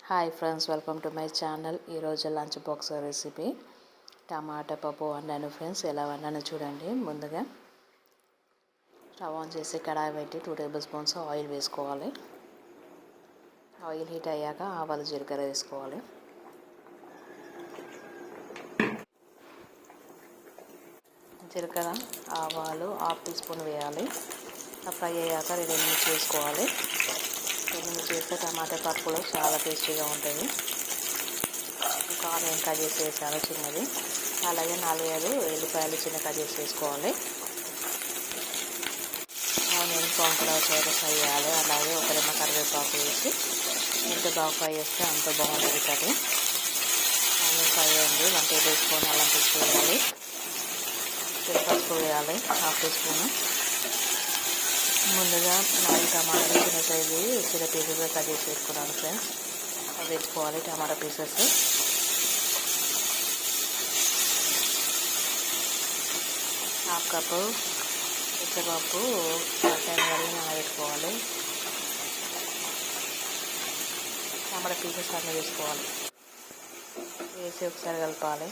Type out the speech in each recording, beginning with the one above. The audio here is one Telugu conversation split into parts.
Hi friends, welcome to my channel. ఈరోజు లంచ్ బాక్స్ రెసిపీ టమాటా పప్పు వండాను ఫ్రెండ్స్. ఎలా వండాను చూడండి. ముందుగా స్టవ్ ఆన్ చేసి కడాయి పెట్టి 2 టేబుల్ స్పూన్స్ ఆయిల్ వేసుకోవాలి. ఆయిల్ హీట్ అయ్యాక ఆవాలు జీలకర్ర వేసుకోవాలి. జీలకర్ర ఆవాలు 1/2 టీ స్పూన్ వేయాలి. ఫ్రై అయ్యాక 2 ఎండుమిర్చి వేసుకోవాలి. ఎండుమిర్చి వేస్తే టమాటా పప్పులో చాలా టేస్టీగా ఉంటుంది. ఒక ఆనియన్ కట్ చేసి వేసాను చిన్నది. అలాగే 4-5 ఎల్లిపాయలు చిన్న కట్ చేసి వేసుకోవాలి. ఆనియన్ బ్రౌన్ కలర్ ఫ్రై చేయాలి. అలాగే ఒక రెమ్మ కరివేపాకు వేసి ఎంత బాగా ఫ్రై చేస్తే అంత బాగుంటుంది కర్రీ. ఆనియన్ ఫ్రై అయ్యింది. 1 టేబుల్ స్పూన్ అల్లం పేస్ట్ వేయాలి. పసుపు వేయాలి 1/2 టీ స్పూన్. ముందుగా 4 టమాటాలు చిన్న సైజు చిన్న పీసెస్గా కట్ చేసి వేసుకున్నాను ఫ్రెండ్స్. అవి వేసుకోవాలి. టమాటా పీసెస్ 1/2 కప్పు పెసరపప్పు టైం వరకు నానబెట్టుకోవాలి. టమాటా పీసెస్ అన్నీ వేసుకోవాలి. వేసి ఒకసారి కలపాలి.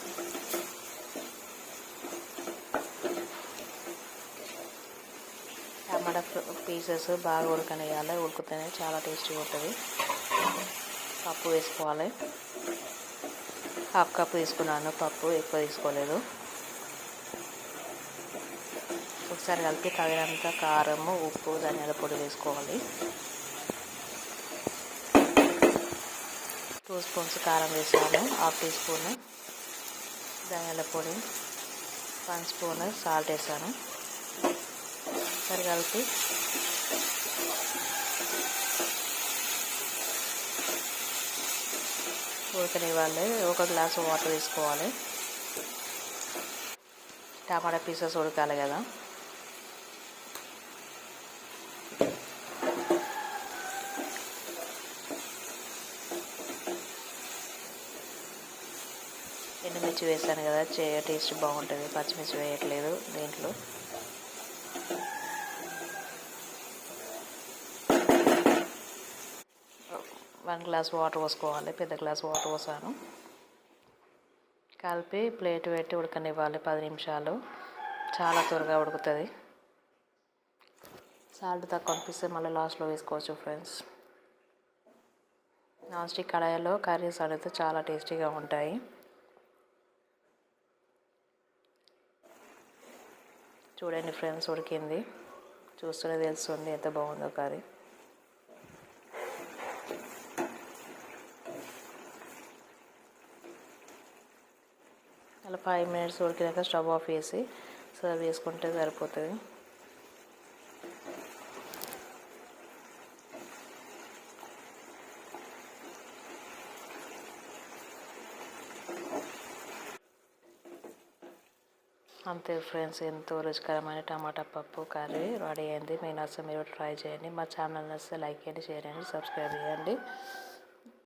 టమాటా పీసెస్ బాగా ఉడకనియాలి. ఉడికితేనే చాలా టేస్టీగా ఉంటుంది. పప్పు వేసుకోవాలి. 1/2 కప్పు తీసుకున్నాను పప్పు, ఎక్కువ తీసుకోలేదు. ఒకసారి కలిపి తగినంత కారము, ఉప్పు, ధనియాల పొడి వేసుకోవాలి. 2 స్పూన్స్ కారం వేసాను. 1/2 టీ స్పూన్ ధనియాల పొడి, 1 స్పూన్ సాల్ట్ వేసాను. ఒకసారి కలిపి ఉడకనివ్వాలి. 1 గ్లాసు వాటర్ వేసుకోవాలి. టమాటా పీసెస్ ఉడకాలి కదా. ఎండుమిర్చి వేసాను కదా, టేస్ట్ బాగుంటుంది. పచ్చిమిర్చి వేయట్లేదు దీంట్లో. వన్ గ్లాస్ వాటర్ పోసుకోవాలి. పెద్ద గ్లాస్ వాటర్ పోసాను. కలిపి ప్లేట్ పెట్టి ఉడకనివ్వాలి 10 నిమిషాలు. చాలా త్వరగా ఉడుకుతుంది. సాల్ట్ తక్కువ అనిపిస్తే మళ్ళీ లాస్ట్లో వేసుకోవచ్చు ఫ్రెండ్స్. నాన్ స్టిక్ కడాయిలో కర్రీస్ అడిగితే చాలా టేస్టీగా ఉంటాయి. చూడండి ఫ్రెండ్స్, ఉడికింది. చూస్తూనే తెలుస్తుంది ఎంత బాగుందో కర్రీ. అలా 5 మినిట్స్ ఉడికినాక స్టవ్ ఆఫ్ చేసి సర్వ్ చేసుకుంటే సరిపోతుంది. అంతే ఫ్రెండ్స్, ఎంతో రుచికరమైన టమాటా పప్పు కర్రీ రెడీ అయింది. మీరు నచ్చితే మీరు ట్రై చేయండి. మా ఛానల్ నచ్చితే లైక్ చేయండి, షేర్ చేయండి, సబ్స్క్రైబ్ చేయండి.